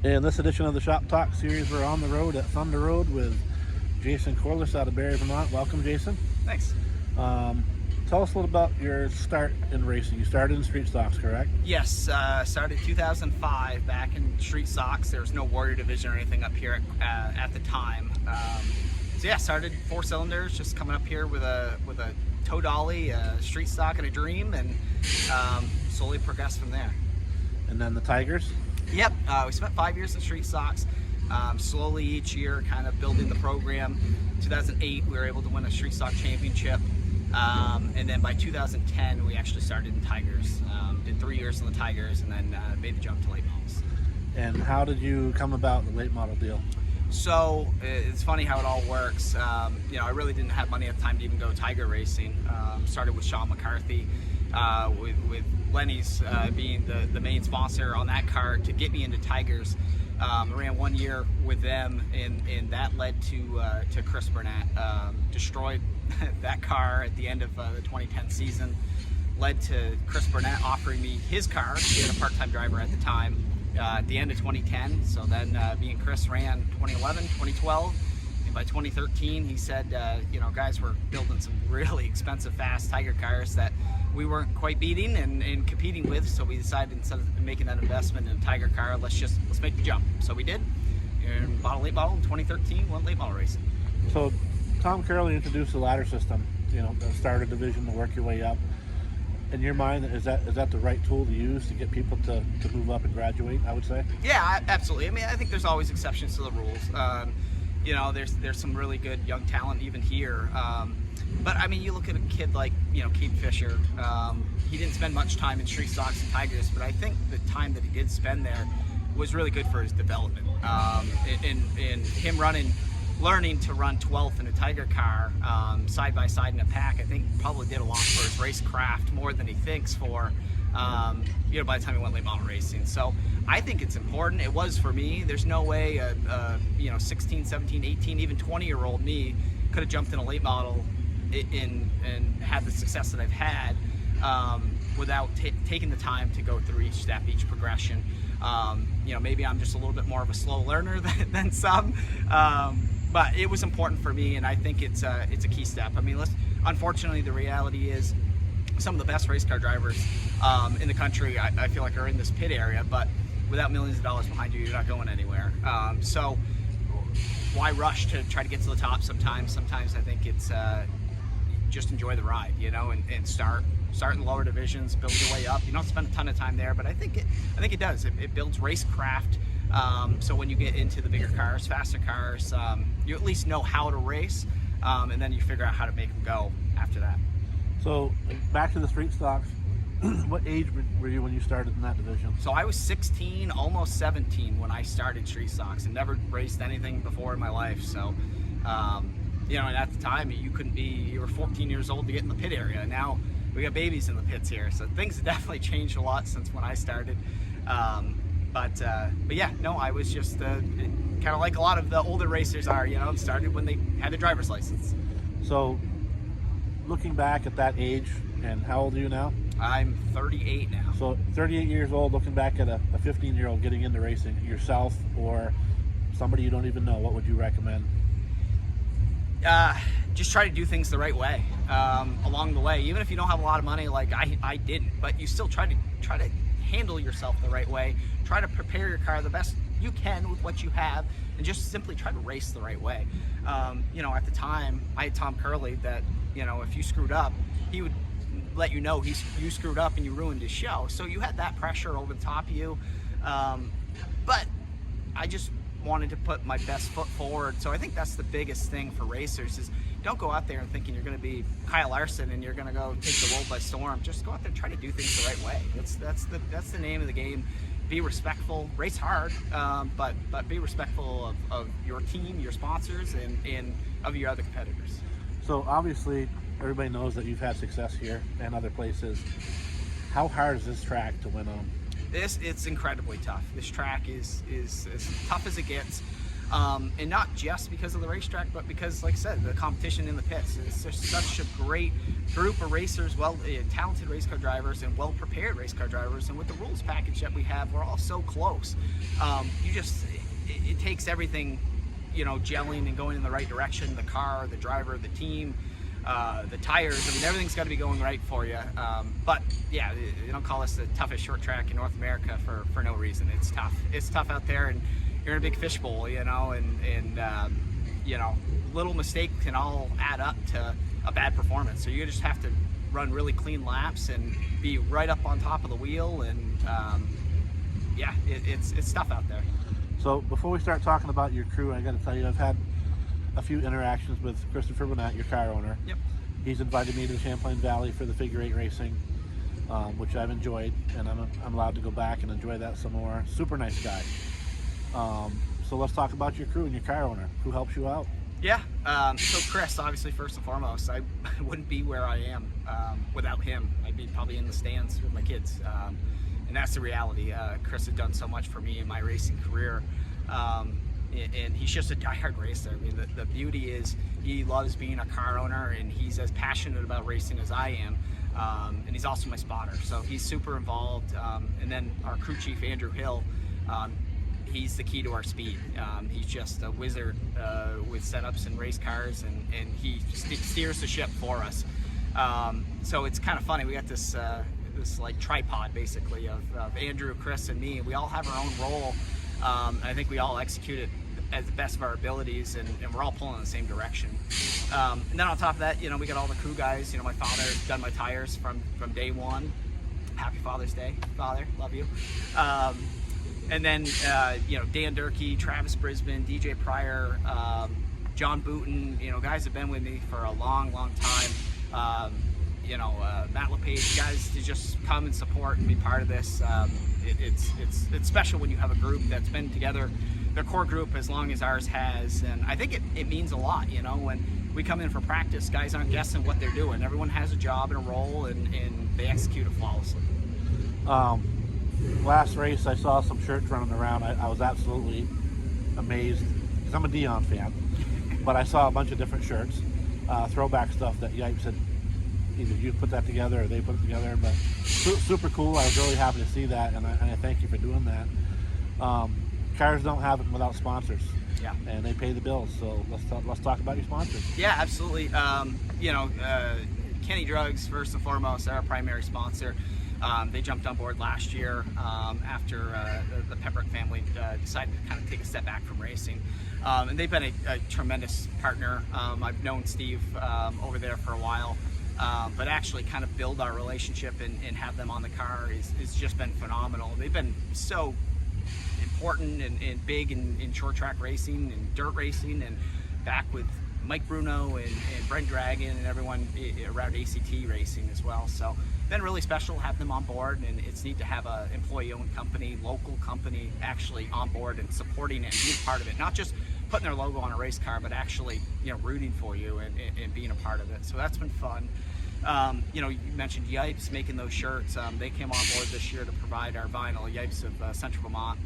In this edition of the Shop Talk series, we're on the road at Thunder Road with Jason Corliss out of Barrie, Vermont. Welcome, Jason. Thanks. Tell us a little about your start in racing. You started in street stocks, correct? Yes, started 2005 back in street stocks. There was no Warrior division or anything up here at the time. So yeah, started 4 cylinders, just coming up here with a tow dolly, a street stock, and a dream, and slowly progressed from there. And then the Tigers? Yep, we spent 5 years in street stocks. Slowly each year, kind of building the program. 2008, we were able to win a street stock championship. And then by 2010, we actually started in Tigers. Did 3 years in the Tigers, and then made the jump to late models. And how did you come about the late model deal? So it's funny how it all works. I really didn't have money at the time to even go Tiger racing. Started with Sean McCarthy, with Lenny's being the main sponsor on that car to get me into Tigers. Ran 1 year with them, and that led to Chris Burnett. Destroyed that car at the end of the 2010 season. Led to Chris Burnett offering me his car. He had a part-time driver at the time. At the end of 2010, so then me and Chris ran 2011, 2012, and by 2013 he said, guys, we're building some really expensive fast Tiger cars that we weren't quite beating and competing with, so we decided instead of making that investment in a Tiger car, let's make the jump. So we did, and bought a late model in 2013, went late model racing. So Tom Curley introduced the ladder system, the starter division to work your way up. In your mind, is that the right tool to use to get people to move up and graduate, I would say? Yeah, absolutely. I mean, I think there's always exceptions to the rules. There's some really good young talent even here. But I mean, you look at a kid like, Keith Fisher. He didn't spend much time in street stocks and Tigers, but I think the time that he did spend there was really good for his development. In him learning to run 12th in a Tiger car, side by side in a pack, I think probably did a lot for his race craft more than he thinks for, by the time he went late model racing. So I think it's important. It was for me. There's no way a 16, 17, 18, even 20-year-old me could have jumped in a late model and had the success that I've had without taking the time to go through each step, each progression. Maybe I'm just a little bit more of a slow learner than some. But it was important for me, and I think it's a key step. I mean, unfortunately, the reality is some of the best race car drivers in the country, I feel like, are in this pit area, but without millions of dollars behind you, you're not going anywhere. So why rush to try to get to the top sometimes? Sometimes I think it's just enjoy the ride, and start in the lower divisions, build your way up. You don't spend a ton of time there, but I think it does. It builds racecraft. So when you get into the bigger cars, faster cars, you at least know how to race, and then you figure out how to make them go after that. So back to the street stocks, what age were you when you started in that division? So I was 16, almost 17 when I started street stocks, and never raced anything before in my life. So, and at the time you were 14 years old to get in the pit area. Now we got babies in the pits here, so things have definitely changed a lot since when I started. But yeah, no, I was just kind of like a lot of the older racers are, started when they had a driver's license. So looking back at that age, and how old are you now? I'm 38 now. So 38 years old, looking back at a 15-year-old getting into racing, yourself or somebody you don't even know, what would you recommend? Just try to do things the right way along the way. Even if you don't have a lot of money, like I didn't, but you still try to handle yourself the right way. Try to prepare your car the best you can with what you have, and just simply try to race the right way. At the time, I had Tom Curley that, if you screwed up, he would let you know you screwed up and you ruined his show. So you had that pressure over the top of you. But I just wanted to put my best foot forward. So I think that's the biggest thing for racers is don't go out there and thinking you're going to be Kyle Larson and you're going to go take the world by storm. Just go out there and try to do things the right way. That's the name of the game. Be respectful, race hard, but be respectful of your team, your sponsors, and of your other competitors. So obviously everybody knows that you've had success here and other places. How hard is this track to win on? It's incredibly tough. This track is as tough as it gets. And not just because of the racetrack, but because, like I said, the competition in the pits. It's just such a great group of racers, talented race car drivers and well-prepared race car drivers. And with the rules package that we have, we're all so close. It takes everything, gelling and going in the right direction. The car, the driver, the team, the tires. I mean, everything's got to be going right for you. But yeah, they don't call us the toughest short track in North America for no reason. It's tough. It's tough out there, and you're in a big fishbowl, and little mistakes can all add up to a bad performance. So you just have to run really clean laps and be right up on top of the wheel, and it's tough out there. So before we start talking about your crew, I got to tell you, I've had a few interactions with Christopher Burnett, your car owner. Yep. He's invited me to the Champlain Valley for the figure 8 racing, which I've enjoyed, and I'm allowed to go back and enjoy that some more. Super nice guy. So let's talk about your crew and your car owner. Who helps you out? Yeah, so Chris, obviously, first and foremost, I wouldn't be where I am without him. I'd be probably in the stands with my kids, and that's the reality. Chris has done so much for me in my racing career, and he's just a diehard racer. I mean, the beauty is he loves being a car owner, and he's as passionate about racing as I am, and he's also my spotter, so he's super involved. And then our crew chief, Andrew Hill, he's the key to our speed. He's just a wizard with setups and race cars, and he steers the ship for us. So it's kind of funny. We got this like tripod basically of Andrew, Chris, and me. We all have our own role. I think we all execute it as the best of our abilities, and we're all pulling in the same direction. And then on top of that, we got all the crew guys. My father done my tires from day one. Happy Father's Day, Father. Love you. And then, Dan Durkee, Travis Brisbane, DJ Pryor, John Booten, guys have been with me for a long, long time. Matt LePage, guys to just come and support and be part of this. It's special when you have a group that's been together, their core group, as long as ours has. And I think it means a lot, when we come in for practice, guys aren't guessing what they're doing. Everyone has a job and a role, and they execute it flawlessly. Last race, I saw some shirts running around. I was absolutely amazed, because I'm a Dion fan, but I saw a bunch of different shirts, throwback stuff that Yipes had, either you put that together or they put it together, but super cool. I was really happy to see that, and I thank you for doing that. Cars don't have it without sponsors. Yeah. And they pay the bills, so let's talk about your sponsors. Yeah, absolutely. Kenny Drugs, first and foremost, they're our primary sponsor. They jumped on board last year after the Peperick family decided to kind of take a step back from racing. And they've been a tremendous partner. I've known Steve over there for a while, but actually kind of build our relationship and have them on the car is just been phenomenal. They've been so important and big in short track racing and dirt racing, and back with Mike Bruno and Brent Dragon and everyone around ACT racing as well. So been really special to have them on board, and it's neat to have a employee-owned company, local company, actually on board and supporting it and being part of it. Not just putting their logo on a race car, but actually rooting for you and being a part of it. So that's been fun. You mentioned Yipes making those shirts. They came on board this year to provide our vinyl, Yipes of Central Vermont.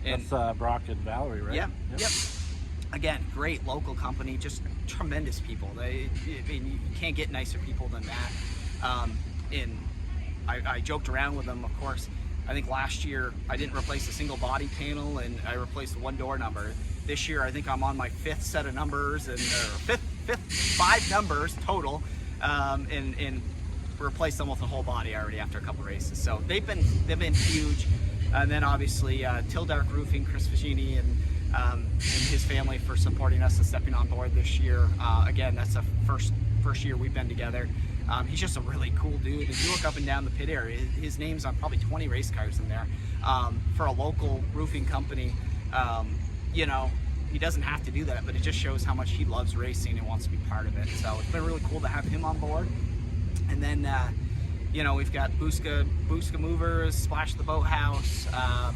And that's Brock and Valerie, right? Yeah. Yep. Again, great local company, just tremendous people. You can't get nicer people than that. And I joked around with them, of course. I think last year I didn't replace a single body panel, and I replaced one door number. This year I think I'm on my fifth set of numbers, and five numbers total, and replaced almost the whole body already after a couple races. So they've been huge. And then obviously Tildark Roofing, Chris Fagini and his family for supporting us and stepping on board this year. Again, that's the first year we've been together. He's just a really cool dude. If you look up and down the pit area, his name's on probably 20 race cars in there. For a local roofing company, he doesn't have to do that, but it just shows how much he loves racing and wants to be part of it. So it's been really cool to have him on board. And then, we've got Booska Movers, Splash the Boathouse,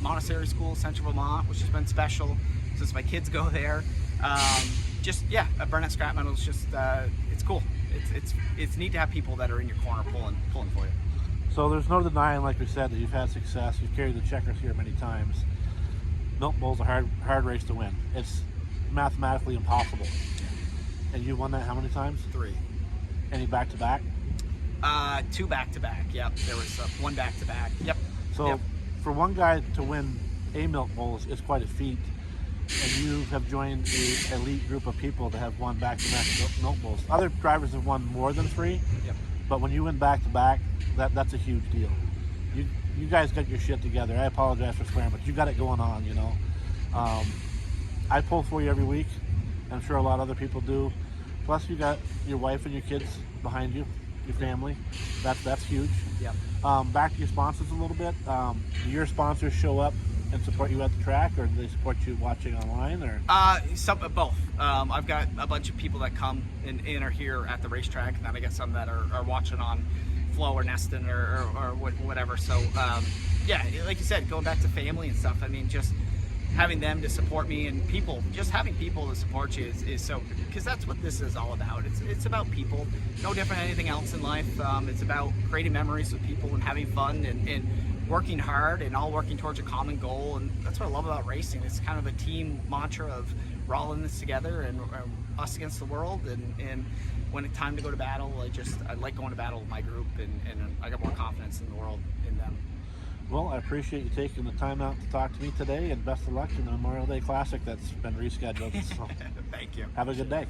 Montessori School, Central Vermont, which has been special since my kids go there. Burnett Scrap Metal is just, it's cool. It's neat to have people that are in your corner pulling for you. So there's no denying, like we said, that you've had success. You've carried the checkers here many times. Milk Bowl's a hard race to win. mathematically impossible. And you won that how many times? 3. Any back-to-back? 2 back-to-back. Yep. There was one back-to-back. Yep. So Yep. for one guy to win a milk bowl is quite a feat. And you have joined a elite group of people that have won back-to-back milk bowls. Other drivers have won more than 3, Yep. but when you win back-to-back, that's a huge deal. You guys got your shit together. I apologize for swearing, but you got it going on, you know. I pull for you every week. I'm sure a lot of other people do. Plus, you got your wife and your kids behind you, your family. That's huge. Yep. Back to your sponsors a little bit. Do your sponsors show up and support you at the track, or do they support you watching online? Or Both. I've got a bunch of people that come and are here at the racetrack, and then I got some that are watching on Flow or Neston or whatever. So yeah, like you said, going back to family and stuff. I mean, just having them to support me and just having people to support you is so, because that's what this is all about. It's about people, no different than anything else in life. It's about creating memories with people and having fun and working hard and all working towards a common goal. And that's what I love about racing. It's kind of a team mantra of we're all in this together and us against the world. And when it's time to go to battle, I like going to battle with my group, and I got more confidence in the world in them. Well, I appreciate you taking the time out to talk to me today, and best of luck in the Memorial Day Classic that's been rescheduled. So Thank you. have a good day.